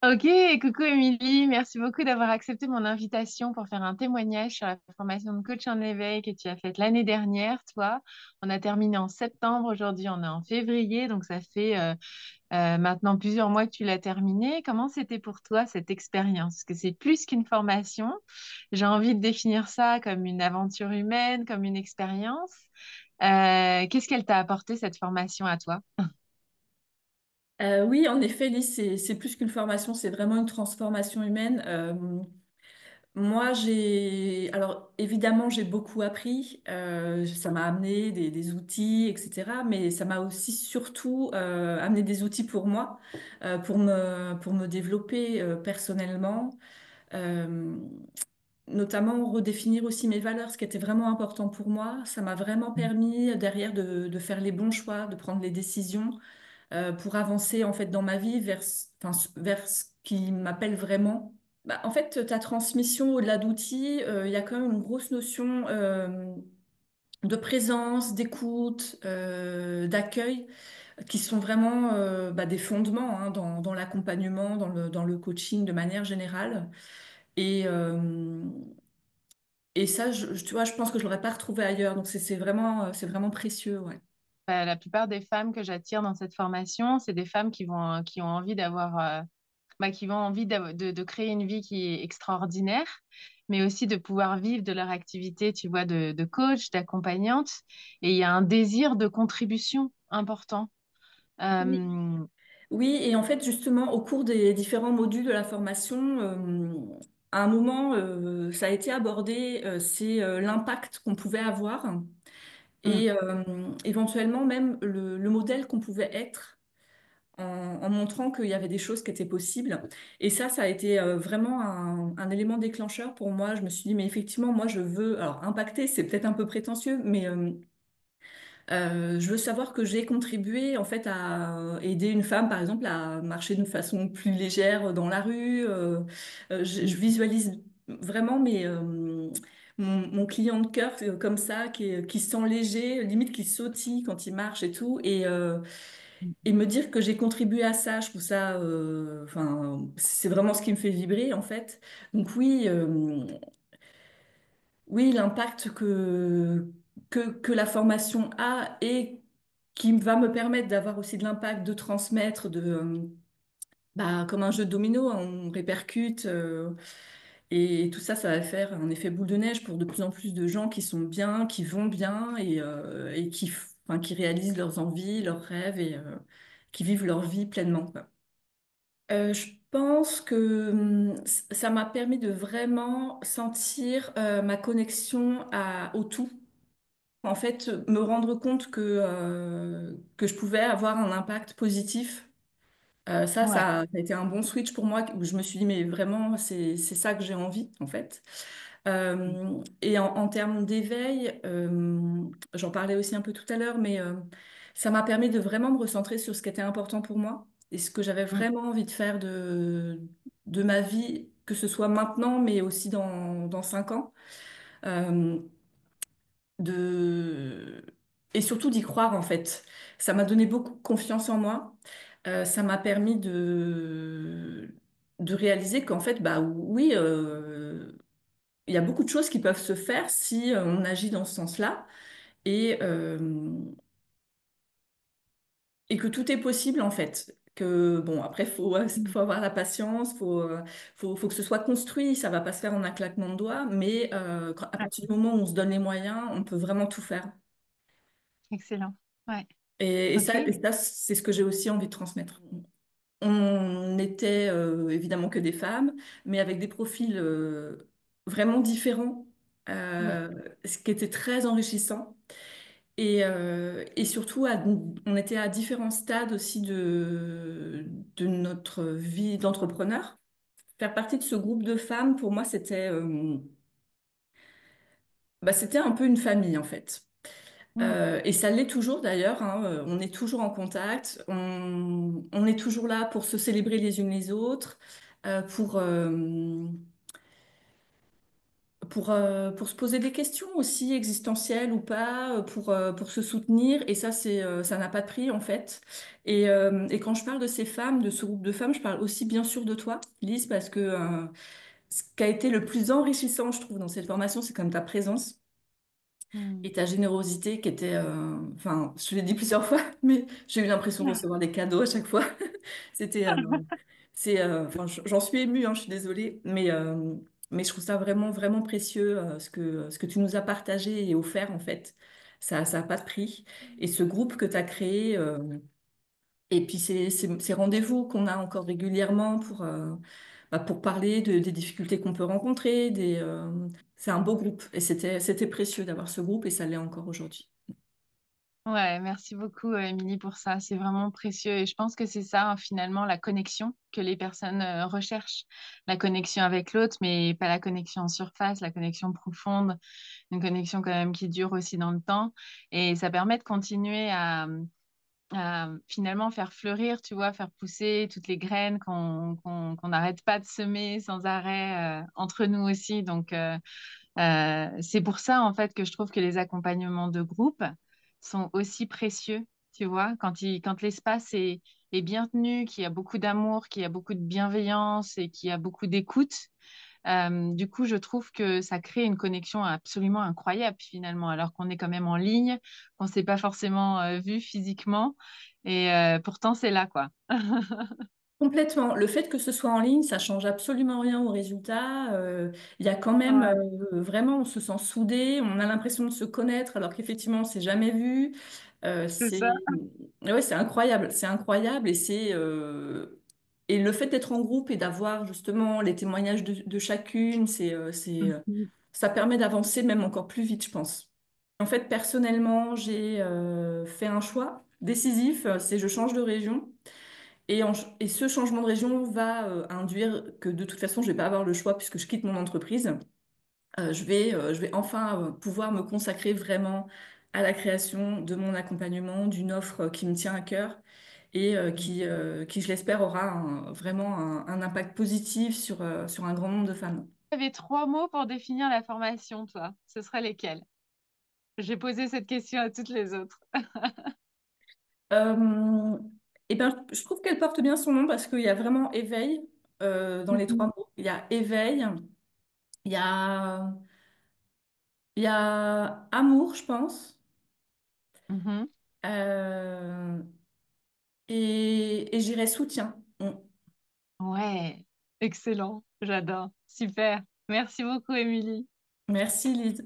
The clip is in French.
Ok, coucou Émilie, merci beaucoup d'avoir accepté mon invitation pour faire un témoignage sur la formation de coach en éveil que tu as faite l'année dernière, toi. On a terminé en septembre, aujourd'hui on est en février, donc ça fait maintenant plusieurs mois que tu l'as terminé. Comment c'était pour toi cette expérience? Parce que c'est plus qu'une formation. J'ai envie de définir ça comme une aventure humaine, comme une expérience. Qu'est-ce qu'elle t'a apporté cette formation à toi? Oui, en effet, Lise, c'est plus qu'une formation, c'est vraiment une transformation humaine. Moi, alors évidemment, j'ai beaucoup appris. Ça m'a amené des outils, etc. Mais ça m'a aussi surtout amené des outils pour moi, pour me développer personnellement, euh, notamment redéfinir aussi mes valeurs, ce qui était vraiment important pour moi. Ça m'a vraiment permis derrière de faire les bons choix, de prendre les décisions pour avancer en fait dans ma vie vers ce qui m'appelle vraiment. Bah, en fait, ta transmission au-delà d'outils, il y a quand même une grosse notion de présence, d'écoute, d'accueil, qui sont vraiment des fondements dans l'accompagnement, dans le coaching de manière générale. Et, euh, et ça, tu vois, je pense que je l'aurais pas retrouvé ailleurs. Donc c'est vraiment précieux, ouais. La plupart des femmes que j'attire dans cette formation, c'est des femmes qui ont envie qui ont envie de créer une vie qui est extraordinaire, mais aussi de pouvoir vivre de leur activité, tu vois, de coach, d'accompagnante. Et il y a un désir de contribution important. Oui. Euh, Oui, et en fait, justement, au cours des différents modules de la formation, à un moment, ça a été abordé, c'est l'impact qu'on pouvait avoir mm, et éventuellement même le modèle qu'on pouvait être en montrant qu'il y avait des choses qui étaient possibles. Et ça a été vraiment un élément déclencheur pour moi. Je me suis dit, mais effectivement, moi, je veux, alors impacter, c'est peut-être un peu prétentieux, mais je veux savoir que j'ai contribué en fait à aider une femme, par exemple, à marcher d'une façon plus légère dans la rue. Je visualise vraiment mon client de cœur comme ça, qui se sent léger, limite qui sautille quand il marche et tout. Et me dire que j'ai contribué à ça, je trouve ça, enfin, c'est vraiment ce qui me fait vibrer en fait. Donc oui, oui, l'impact que la formation a et qui va me permettre d'avoir aussi de l'impact, de transmettre, comme un jeu de domino, hein, on répercute, et tout ça, ça va faire un effet boule de neige pour de plus en plus de gens qui sont bien, qui vont bien et qui réalisent leurs envies, leurs rêves et qui vivent leur vie pleinement, quoi. Je pense que ça m'a permis de vraiment sentir ma connexion au tout. En fait, me rendre compte que je pouvais avoir un impact positif. ouais. Ça a été un bon switch pour moi où je me suis dit, mais vraiment, c'est ça que j'ai envie, en fait. Et en termes d'éveil, j'en parlais aussi un peu tout à l'heure, mais ça m'a permis de vraiment me recentrer sur ce qui était important pour moi et ce que j'avais Mm. vraiment envie de faire de ma vie, que ce soit maintenant, mais aussi dans 5 ans. Euh, de... Et surtout d'y croire, en fait. Ça m'a donné beaucoup de confiance en moi. Ça m'a permis de réaliser qu'en fait, bah oui, il y a beaucoup de choses qui peuvent se faire si on agit dans ce sens-là et que tout est possible en fait. Que bon, après, Mm. faut avoir la patience, faut que ce soit construit, ça va pas se faire en un claquement de doigts, mais à Ouais. partir du moment où on se donne les moyens, on peut vraiment tout faire. Excellent. Ouais. Et, et Ok. ça, et ça, c'est ce que j'ai aussi envie de transmettre. On n'était évidemment que des femmes, mais avec des profils vraiment différents, Mm. ce qui était très enrichissant. Et surtout, on était à différents stades aussi de notre vie d'entrepreneur. Faire partie de ce groupe de femmes, pour moi, c'était un peu une famille, en fait. Mm. Et ça l'est toujours d'ailleurs, hein, on est toujours en contact, on est toujours là pour se célébrer les unes les autres, euh, pour, euh, pour se poser des questions aussi existentielles ou pas, pour se soutenir. Et ça, ça n'a pas de prix en fait. Et quand je parle de ces femmes, de ce groupe de femmes, je parle aussi bien sûr de toi, Lise, parce que ce qui a été le plus enrichissant, je trouve, dans cette formation, c'est comme ta présence Mm. et ta générosité qui était, enfin, je l'ai dit plusieurs fois, mais j'ai eu l'impression de recevoir des cadeaux à chaque fois. C'était, enfin, j'en suis émue, hein, je suis désolée, mais je trouve ça vraiment, vraiment précieux, ce que tu nous as partagé et offert, en fait. Ça a pas de prix. Et ce groupe que tu as créé, et puis ces rendez-vous qu'on a encore régulièrement pour parler des difficultés qu'on peut rencontrer, c'est un beau groupe. Et c'était précieux d'avoir ce groupe et ça l'est encore aujourd'hui. Ouais, merci beaucoup, Émilie, pour ça. C'est vraiment précieux. Et je pense que c'est ça, hein, finalement, la connexion que les personnes recherchent. La connexion avec l'autre, mais pas la connexion en surface, la connexion profonde, une connexion quand même qui dure aussi dans le temps. Et ça permet de continuer à finalement faire fleurir, tu vois, faire pousser toutes les graines qu'on n'arrête pas de semer sans arrêt entre nous aussi. Donc, c'est pour ça, en fait, que je trouve que les accompagnements de groupe sont aussi précieux, tu vois, quand l'espace est bien tenu, qu'il y a beaucoup d'amour, qu'il y a beaucoup de bienveillance et qu'il y a beaucoup d'écoute. Du coup, je trouve que ça crée une connexion absolument incroyable finalement, alors qu'on est quand même en ligne, qu'on ne s'est pas forcément vu physiquement, et pourtant c'est là, quoi. Complètement. Le fait que ce soit en ligne, ça change absolument rien au résultat. Il y a quand même Ouais, vraiment, on se sent soudé, on a l'impression de se connaître alors qu'effectivement on s'est jamais vu. c'est ça. Ouais, c'est incroyable et le fait d'être en groupe et d'avoir justement les témoignages de chacune, Mhm. ça permet d'avancer même encore plus vite, je pense. En fait, personnellement, j'ai fait un choix décisif, c'est je change de région. Et ce changement de région va induire que de toute façon, je vais pas avoir le choix puisque je quitte mon entreprise. Je vais enfin pouvoir me consacrer vraiment à la création de mon accompagnement, d'une offre qui me tient à cœur et qui, je l'espère, aura vraiment un impact positif sur un grand nombre de femmes. Tu avais trois mots pour définir la formation, toi. Ce seraient lesquels? J'ai posé cette question à toutes les autres. Euh, et ben, je trouve qu'elle porte bien son nom parce qu'il y a vraiment éveil dans les trois Mhm. mots. Il y a éveil, il y a Il y a amour, je pense, Mhm. euh, et j'irai soutien. Mm. Ouais, excellent, j'adore, super. Merci beaucoup, Émilie. Merci, Lise.